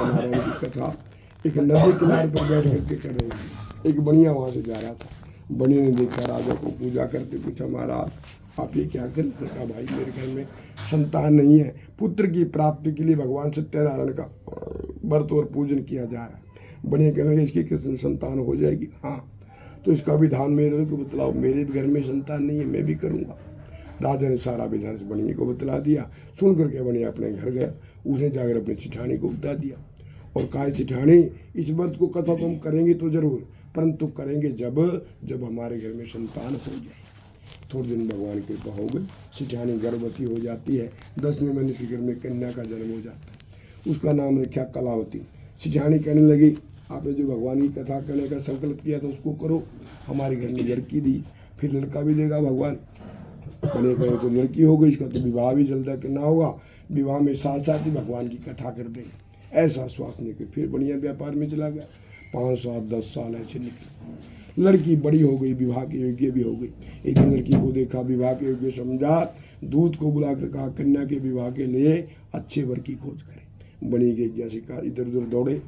सत्यनारायण की कथा एक नदी किनारे पर बैठ करके कर रहे थे। एक बढ़िया वहाँ से जा रहा था। बनी ने देखा राजा को पूजा करते, पूछा महाराज आप ये क्या कर रहे? कहा भाई मेरे घर में संतान नहीं है, पुत्र की प्राप्ति के लिए भगवान सत्यनारायण का व्रत और पूजन किया जा रहा है। बढ़िया कहने लगे इसकी किस संतान हो जाएगी? हाँ, तो इसका विधान मेरे को बतलाओ। मेरे घर में संतान नहीं है, मैं भी करूँगा। राजा ने सारा विधान बनिए को बतला दिया। सुन करके बनिया अपने घर गया। उसने जाकर अपनी सिठानी को बता दिया और कहा सिठानी इस व्रत को कथा तो हम करेंगे तो जरूर, परंतु करेंगे जब हमारे घर में संतान हो जाए। थोड़े दिन भगवान की कृपा हो गई, सिठानी गर्भवती हो जाती है। 10वें महीने के घर में कन्या का जन्म हो जाता है। उसका नाम रखा कलावती। सिठानी कहने लगी आपने जो भगवान की कथा करने का संकल्प किया था उसको करो। हमारे घर में लड़की दी, फिर लड़का भी देगा भगवान। बने कहे तो लड़की हो गई, इसका तो विवाह भी जल्द करना होगा। विवाह में साथ साथ ही भगवान की कथा कर देंगे। ऐसा आश्वासन लेकर फिर बढ़िया व्यापार में चला गया। 5 साल 10 साल ऐसे निकले। लड़की बड़ी हो गई, विवाह के योग्य भी हो गई। एक दिन लड़की को देखा, विवाह के योग्य समझा, दूत को बुलाकर कहा कन्या के विवाह के लिए अच्छे वर की खोज करें। बनी के ज्ञासिका इधर उधर दौड़े।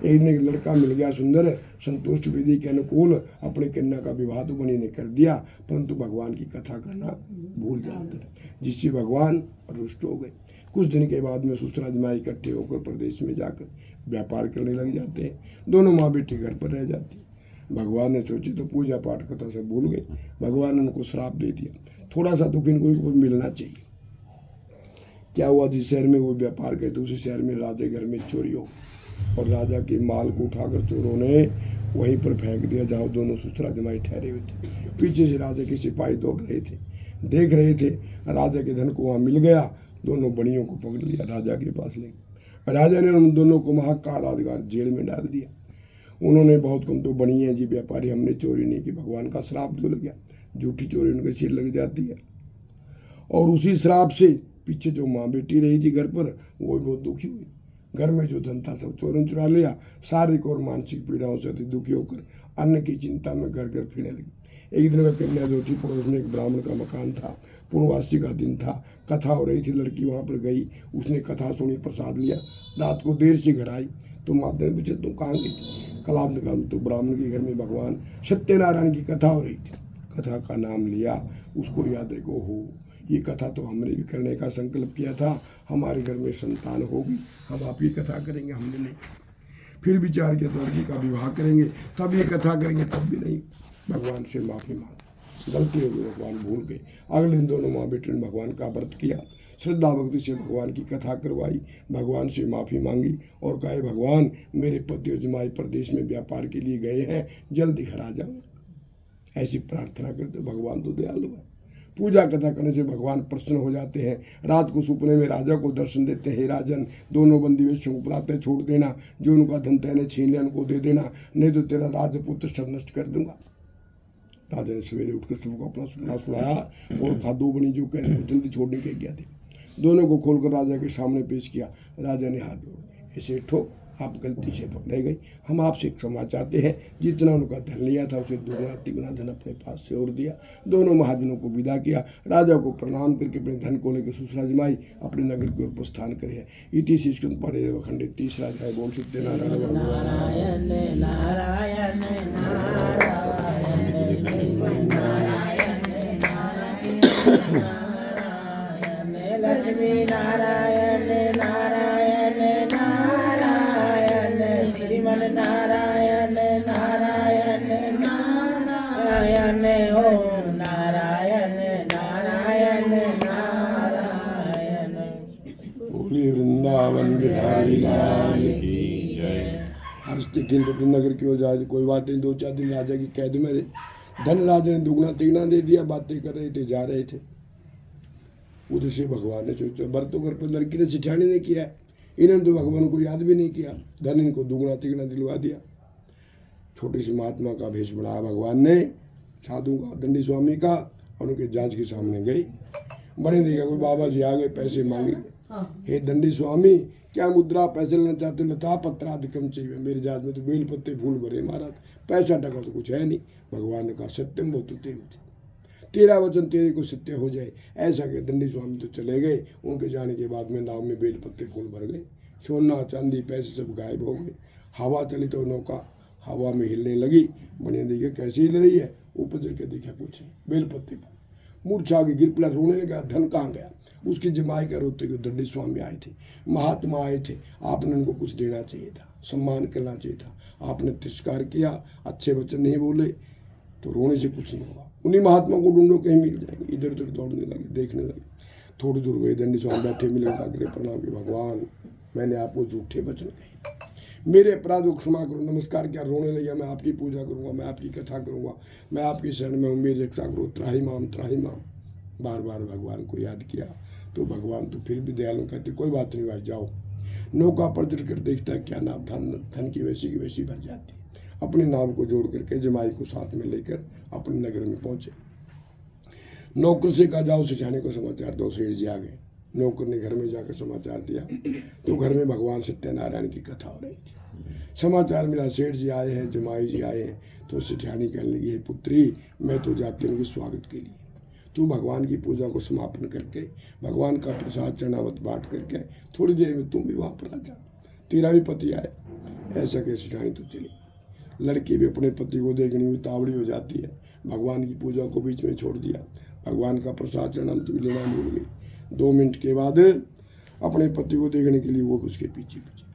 एक ने लड़का मिल गया सुंदर, संतुष्ट विधि के अनुकूल अपने कन्या का विवाह तो बनी ने कर दिया, परंतु भगवान की कथा करना भूल जाते, जिससे भगवान रुष्ट हो गए। कुछ दिन के बाद में ससुरा जमाई इकट्ठे होकर प्रदेश में जाकर व्यापार करने लग जाते हैं। दोनों माँ बेटी घर पर रह जाती। भगवान ने सोची तो पूजा पाठ कथा से भूल गए। भगवान ने उनको श्राप दे दिया, थोड़ा सा दुख इनको मिलना चाहिए। क्या हुआ, जिस शहर में वो व्यापार गए थे उसी शहर में राजा घर में चोरी हो और राजा के माल को उठाकर चोरों ने वहीं पर फेंक दिया जहाँ दोनों ससुरा जमाई ठहरे हुए थे। पीछे से राजा के सिपाही दौड़ रहे थे, देख रहे थे। राजा के धन को वहाँ मिल गया। दोनों बड़ियों को पकड़ लिया, राजा के पास ले। राजा ने उन दोनों को महाकारागार जेल में डाल दिया। उन्होंने बहुत कम तो बनी है जी व्यापारी, हमने चोरी नहीं की। भगवान का श्राप जो लग गया, झूठी चोरी उनके सिर लग जाती है। और उसी श्राप से पीछे जो माँ बेटी रही थी घर पर, वो भी बहुत दुखी हुई। घर में जो धन था सब चोरों चुरा लिया। शारीरिक और मानसिक पीड़ाओं से अति दुखी होकर अन्न की चिंता में घर घर फिरने लगी। एक दिन में कन्या जो थी, पड़ोस में एक ब्राह्मण का मकान था। पूर्णवासी का दिन था, कथा हो रही थी। लड़की वहाँ पर गई, उसने कथा सुनी, प्रसाद लिया। रात को देर से घर आई तो माता ने पूछा तुम कहाँ गई थी? कल आपने कहा तो ब्राह्मण के घर में भगवान सत्यनारायण की कथा हो रही थी। कथा का नाम लिया, उसको याद है को हो ये कथा तो हमने भी करने का संकल्प किया था, हमारे घर में संतान होगी, हम आपकी कथा करेंगे। हमने नहीं, फिर विचार किया तो लड़की का विवाह करेंगे, तब ये कथा करेंगे, तब भी नहीं। भगवान से माफ़ी मांगी, गलती हो गई, भगवान भूल गए। अगले दिन दोनों माँ बेटे ने भगवान का व्रत किया, श्रद्धा भक्ति से भगवान की कथा करवाई, भगवान से माफ़ी मांगी और कहे भगवान मेरे पति और जमाई प्रदेश में व्यापार के लिए गए हैं, जल्दी घर आ जाओ। ऐसी प्रार्थना करते, भगवान तो दयालु है। पूजा कथा करने से भगवान प्रसन्न हो जाते हैं। रात को सपने में राजा को दर्शन देते हैं, हे राजन दोनों बंदी वेश्यों को प्रातः छोड़ देना, जो उनका धन तैने छीन लिया उनको दे देना, नहीं तो तेरा राजपुत्र सब नष्ट कर दूंगा। राजा ने सवेरे उठकर सबको अपना सुनना सुनाया और था दो बनी जो कहने को जल्दी छोड़ने के गया थे। दोनों को खोलकर राजा के सामने पेश किया। राजा ने हाथ जोड़, ऐसे ठो आप गलती से पकड़े गए, हम आपसे क्षमा चाहते हैं। जितना उनका धन लिया था उसे दुगना तिगुना धन अपने पास से और दिया। दोनों महाजनों को विदा किया। राजा को प्रणाम करके अपने धन को लेकर ससुरा जमाई अपने नगर की ओर प्रस्थान करे। इति शिष्य पढ़े खंडित 30 अध्याय। बोल सत्यनारायण नारायण नारायण नारायण लक्ष्मी नारायण नारायण नारायण श्रीमन नारायण नारायण नारायण ओम नारायण नारायण नारायण। बोलिए वृंदावन बिहारी लाल की जय। हंसते खेलते नगर की ओर जाए, कोई बात नहीं। 2-4 दिन राजा की कैद में रहे। धन राजा ने दुगना तिगना दे दिया। बातें कर रहे थे, जा रहे थे। उधर से भगवान ने सोचा व्रत तो घर पर लड़की ने सिठानी ने किया है, इन्होंने तो भगवान को याद भी नहीं किया। धन इनको दुगना तिगना दिलवा दिया। छोटी सी महात्मा का भेष बनाया भगवान ने, साधु का, दंडी स्वामी का, और उनके जांच के सामने गई। बने देखा कोई बाबा जी आ गए, पैसे मांगे। हे दंडी स्वामी क्या मुद्रा पैसे लेना चाहते हो? लता पत्राधिकम चाहिए, मेरे जात में तो बेल पत्ते फूल भरे महाराज, पैसा टका तो कुछ है नहीं। भगवान ने कहा सत्यम बहुत तेरा वचन तेरे को सत्य हो जाए। ऐसा के दंडी स्वामी तो चले गए। उनके जाने के बाद में नाव में बेल पत्ते फूल भर गए। सोना चांदी पैसे सब गायब हो गए। हवा चली तो नौका हवा में हिलने लगी। बढ़िया देखिए कैसे हिल रही है, ऊपर चल के देखा कुछ नहीं, बेलपत्ते पर मूर्छा के गिर पड़ा, रोने लगा। धन कहाँ गया? उसकी जमाई का रोते हुए दंडी स्वामी आए थे, महात्मा आए थे। आपने उनको कुछ देना चाहिए था, सम्मान करना चाहिए था, आपने तिरस्कार किया, अच्छे वचन नहीं बोले, तो रोने से कुछ नहीं होगा। उन्हीं महात्मा को ढूंढो, कहीं मिल जाएंगे। इधर उधर दौड़ने लगे, देखने लगे। थोड़ी दूर गए, दंडी स्वामी बैठे मिले, जाकर प्रणाम किया, भगवान मैंने आपको झूठे वचन कहे, मेरे अपराधों को क्षमा करो। नमस्कार किया, रोने लगा। मैं आपकी पूजा करूंगा, मैं आपकी कथा करूंगा, मैं आपकी शरण में हूँ, मेरी रक्षा करो, त्राही माम त्राही माम। बार बार भगवान को याद किया तो भगवान तो फिर भी दयालु कहते, कोई बात नहीं भाई जाओ। नौका पर चढ़कर देखता है क्या नाव धन की वैसी भर जाती है। अपने नाव को जोड़ करके जमाई को साथ में लेकर अपने नगर में पहुंचे। नौकर से कहा जाओ सिठाने को समाचार दो। सेठ जी आ गए। नौकर ने घर में जाकर समाचार दिया तो घर में भगवान सत्यनारायण की कथा हो रही थी। समाचार मिला सेठ जी आए हैं, जमाई जी आए हैं। तो सिठानी कहने लगी, है पुत्री मैं तो जाती हूँ स्वागत के लिए, तू भगवान की पूजा को समापन करके भगवान का प्रसाद चरणामृत बांट करके थोड़ी देर में तुम भी वहाँ पर आ जा, तेरा भी पति आए। ऐसा कह सिठानी तो चली। लड़की भी अपने पति को देखने में तावड़ी हो जाती है। भगवान की पूजा को बीच में छोड़ दिया, भगवान का प्रसाद चरणामृत भी लेना भूल गई। 2 मिनट के बाद अपने पति को देखने के लिए वो उसके पीछे पीछे।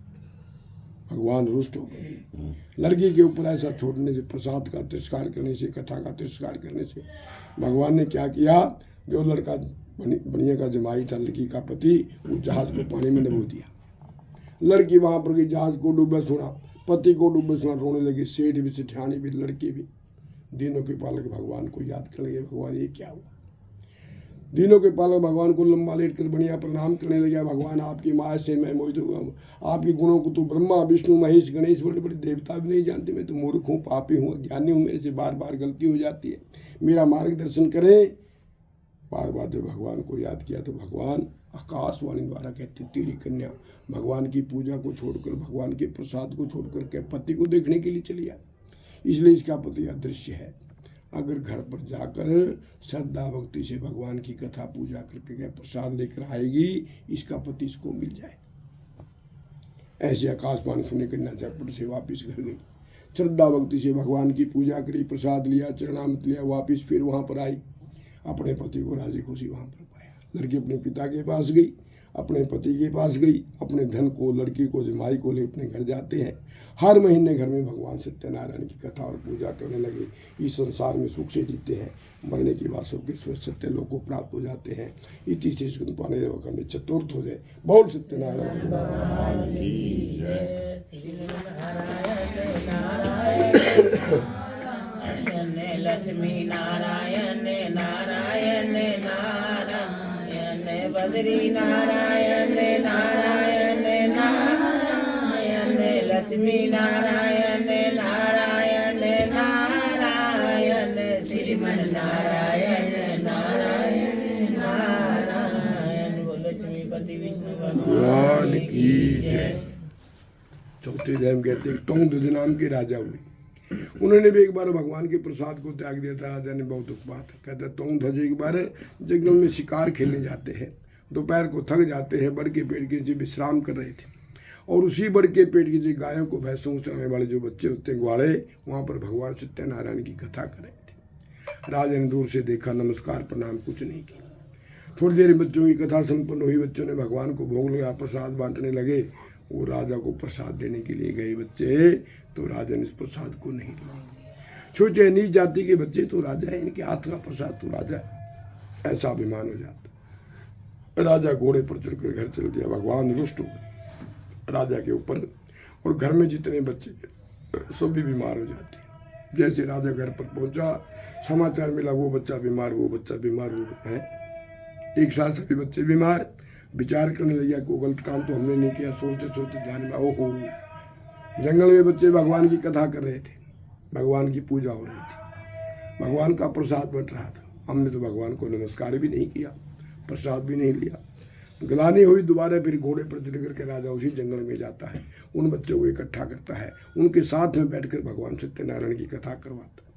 भगवान रुष्ट हो गए। लड़की के ऊपर ऐसा छोड़ने से, प्रसाद का तिरस्कार करने से, कथा का तिरस्कार करने से भगवान ने क्या किया, जो लड़का बढ़िया का जमाई था, लड़की का पति, उस जहाज को पानी में डुबो दिया। लड़की वहां पर गई, जहाज को डूबे सुना, पति को डूबे सुना, रोने लगी। सेठ भी, सिठानी भी, लड़की भी। दिनों के पालक भगवान को याद करने लगे, भगवान ये क्या हुआ। दिनों के पालक भगवान को लंबा लेट कर बढ़िया प्रणाम करने लगे। भगवान आपकी माया से मैं मोहित हुआ, आपके गुणों को तो ब्रह्मा विष्णु महेश गणेश बड़े बड़े देवता भी नहीं जानते। मैं तो मूर्ख हूँ, पापी हूँ, अज्ञानी हूँ, मेरे से बार बार गलती हो जाती है, मेरा मार्गदर्शन करें। बार बार जब भगवान को याद किया तो भगवान आकाशवाणी द्वारा कहते, तेरी कन्या भगवान की पूजा को छोड़कर, भगवान के प्रसाद को छोड़कर के पति को देखने के लिए चली आई, इसलिए इसका पति अदृश्य है। अगर घर पर जाकर श्रद्धा भक्ति से भगवान की कथा पूजा करके प्रसाद लेकर आएगी, इसका पति इसको मिल जाए। ऐसे आकाशवाणी सुनने कन्या झटपट से वापिस घर गई। श्रद्धा भक्ति से भगवान की पूजा करी, प्रसाद लिया, चरणामृत लिया, वापिस फिर वहां पर आई। अपने पति को राजी खुशी वहां पर पाया। लड़की अपने पिता के पास गई, अपने पति के पास गई, अपने धन को, लड़की को, जमाई को ले अपने घर जाते हैं। हर महीने घर में भगवान सत्यनारायण की कथा और पूजा करने लगे। इस संसार में सुख से जीते हैं, मरने के बाद सबके सत्य लोग को प्राप्त हो जाते हैं। इति से पाने में चतुर्थ हो जाए। बोल सत्यनारायण की जय। लक्ष्मी नारायण नारायण नारायण, बद्री नारायण नारायण नारायण, लक्ष्मी नारायण नारायण नारायण, श्रीमन नारायण नारायण नारायण। वो लक्ष्मीपति विष्णु भगवान की जय। चौथे जन्म कहते हैं तोंगध्वज नाम के राजा हुए। उन्होंने भी एक बार भगवान के प्रसाद को त्याग दिया था। राजा ने बहुत दुख पाया था। कहता तोंगध्वज एक बार जंगल में शिकार खेलने जाते हैं, दोपहर को थक जाते हैं, बड़ के पेड़ के नीचे विश्राम कर रहे थे, और उसी बड़ के पेड़ के नीचे गायों को भैंसों को चराने वाले जो बच्चे होते हैं ग्वाले, वहाँ पर भगवान सत्यनारायण की कथा कर रहे थे। राजा ने दूर से देखा, नमस्कार प्रणाम कुछ नहीं किया। थोड़ी देर बच्चों की कथा संपन्न हुई। बच्चों ने भगवान को भोग लगा, प्रसाद बांटने लगे। वो राजा को प्रसाद देने के लिए गए बच्चे, तो राजा ने इस प्रसाद को नहीं लिया। सोचे नीच जाति के बच्चे तो राजा है, इनके हाथ का प्रसाद तो राजा है, ऐसा अभिमान हो जाता। राजा घोड़े पर चढ़कर घर चल दिया। भगवान रुष्ट हो गए राजा के ऊपर, और घर में जितने बच्चे सभी बीमार हो जाते हैं। जैसे राजा घर पर पहुंचा, समाचार मिला वो बच्चा बीमार, वो बच्चा बीमार, वो है। एक साथ सभी बच्चे बीमार। विचार करने लगा कोई गलत काम तो हमने नहीं किया। सोचते सोचते ध्यान में, ओहो, जंगल में बच्चे भगवान की कथा कर रहे थे, भगवान की पूजा हो रही थी, भगवान का प्रसाद बट रहा था। हमने तो भगवान को नमस्कार भी नहीं किया, प्रसाद भी नहीं लिया। गलानी हुई। दोबारा फिर घोड़े पर चढ़ करके राजा उसी जंगल में जाता है, उन बच्चों को इकट्ठा करता है, उनके साथ में बैठकर भगवान सत्यनारायण की कथा करवाता है।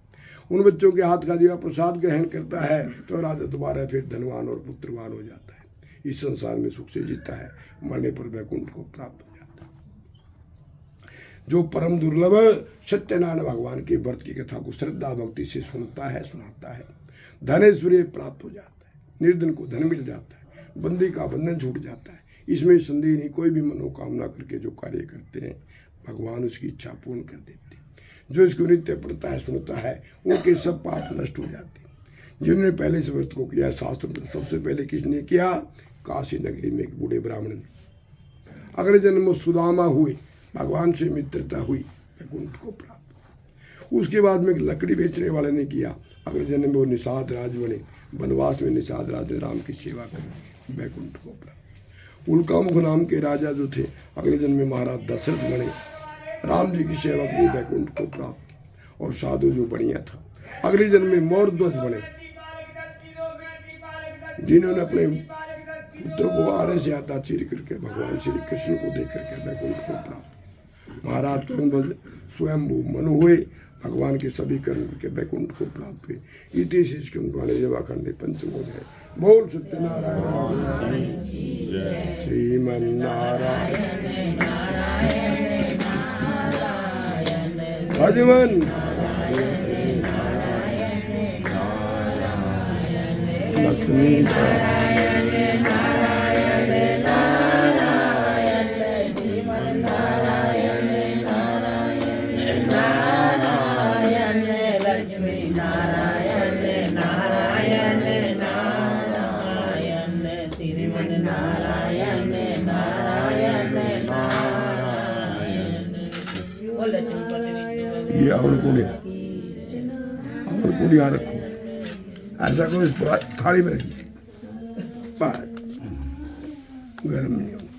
उन बच्चों के हाथ का दिया प्रसाद ग्रहण करता है, तो राजा दोबारा फिर धनवान और पुत्रवान हो जाता है। इस संसार में सुख से जीता है, मरने पर वैकुंठ को प्राप्त हो जाता है। जो परम दुर्लभ सत्यनारायण भगवान के व्रत की कथा को श्रद्धा भक्ति से सुनता है, सुनाता है, धनेश्वरी प्राप्त हो जाता है, निर्धन को धन मिल जाता है, बंदी का बंधन छूट जाता है। इसमें संदेह नहीं, कोई भी मनोकामना करके जो कार्य करते हैं भगवान उसकी इच्छा पूर्ण कर देते हैं। जो इसको नित्य पढ़ता है, सुनता है, उनके सब पाप नष्ट हो जाते हैं। जिन्होंने पहले इस व्रत को किया, शास्त्र में सबसे पहले किसने किया? काशी नगरी में एक बूढ़े ब्राह्मण ने। अगले जन्म में सुदामा हुए, भगवान से मित्रता हुई, वैकुंठ को प्राप्त। उसके बाद में लकड़ी बेचने वाले ने किया, अगले जन्म में वो निषाद राज बने, वनवास में निषाद राज ने राम की सेवा करी, वैकुंठ को प्राप्त। उल्कामुख नाम के राजा जो थे, अगले जन्म में महाराज दशरथ बने, राम जी की सेवा करी, वैकुंठ को प्राप्त की। और साधु जो बढ़िया था, अगले जन्म में मोरध्वज बने, जिन्होंने अपने पुत्र को आरे से आता चीर करके भगवान श्री कृष्ण को देख करके वैकुंठ को प्राप्त। महाराज तुंगध्वज स्वयं मनु हुए, भगवान के सभी कर्म करके वैकुंठ को प्राप्त हुए। इति शिष्टपुराणे जवाखंडे पंचमोध्याय। बोल सत्यनारायण श्रीमन्नारायण भजवन लक्ष्मी नारायण नारायण नारायण श्रीमन्नारायण नारायण नारायण लक्ष्मी नारायण नारायण नारायण श्रीमन्नारायण नारायण नारायण। वो लक्ष्मीपति विष्णु ये और को यहाँ रखो, ऐसा करो, इस थाली में रखिए, गर्म नहीं होगा।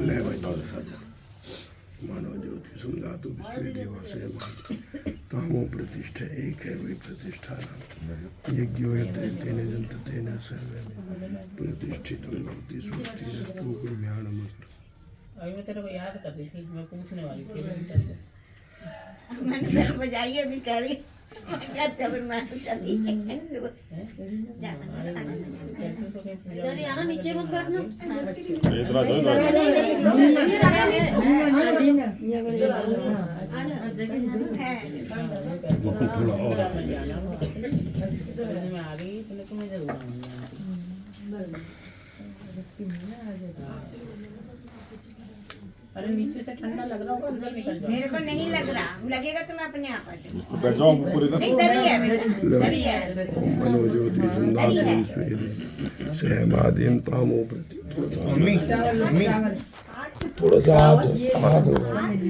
ले भाई सजा मानो ज्योति सुमधातु विश्व देवाशय तामो प्रतिष्ठा एक है वही प्रतिष्ठा नाम यज्ञो यत्रे तेने जंत तेने सर्वे प्रतिष्ठितम भक्ति सृष्टि अस्तु कल्याणमस्तु। अभी मैं तेरे को याद कर रही थी, मैं पूछने वाली थी। मैंने बजाइए भी करी क्या चल मैं चली इधर आना, नीचे मत बैठना। आ गई तो मैं जरूर अरे नीचे से ठंडा लग रहा होगा, अंदर निकल जाओ। मेरे को नहीं लग रहा, लगेगा तो मैं अपने आप आ जाऊँ। बैठ जाओ ऊपर इधर। नहीं दरी है बेटा, दरी है। मनो ज्योति सुमधातु विश्व सहमादिम तामो प्रति। थोड़ा सा हाथ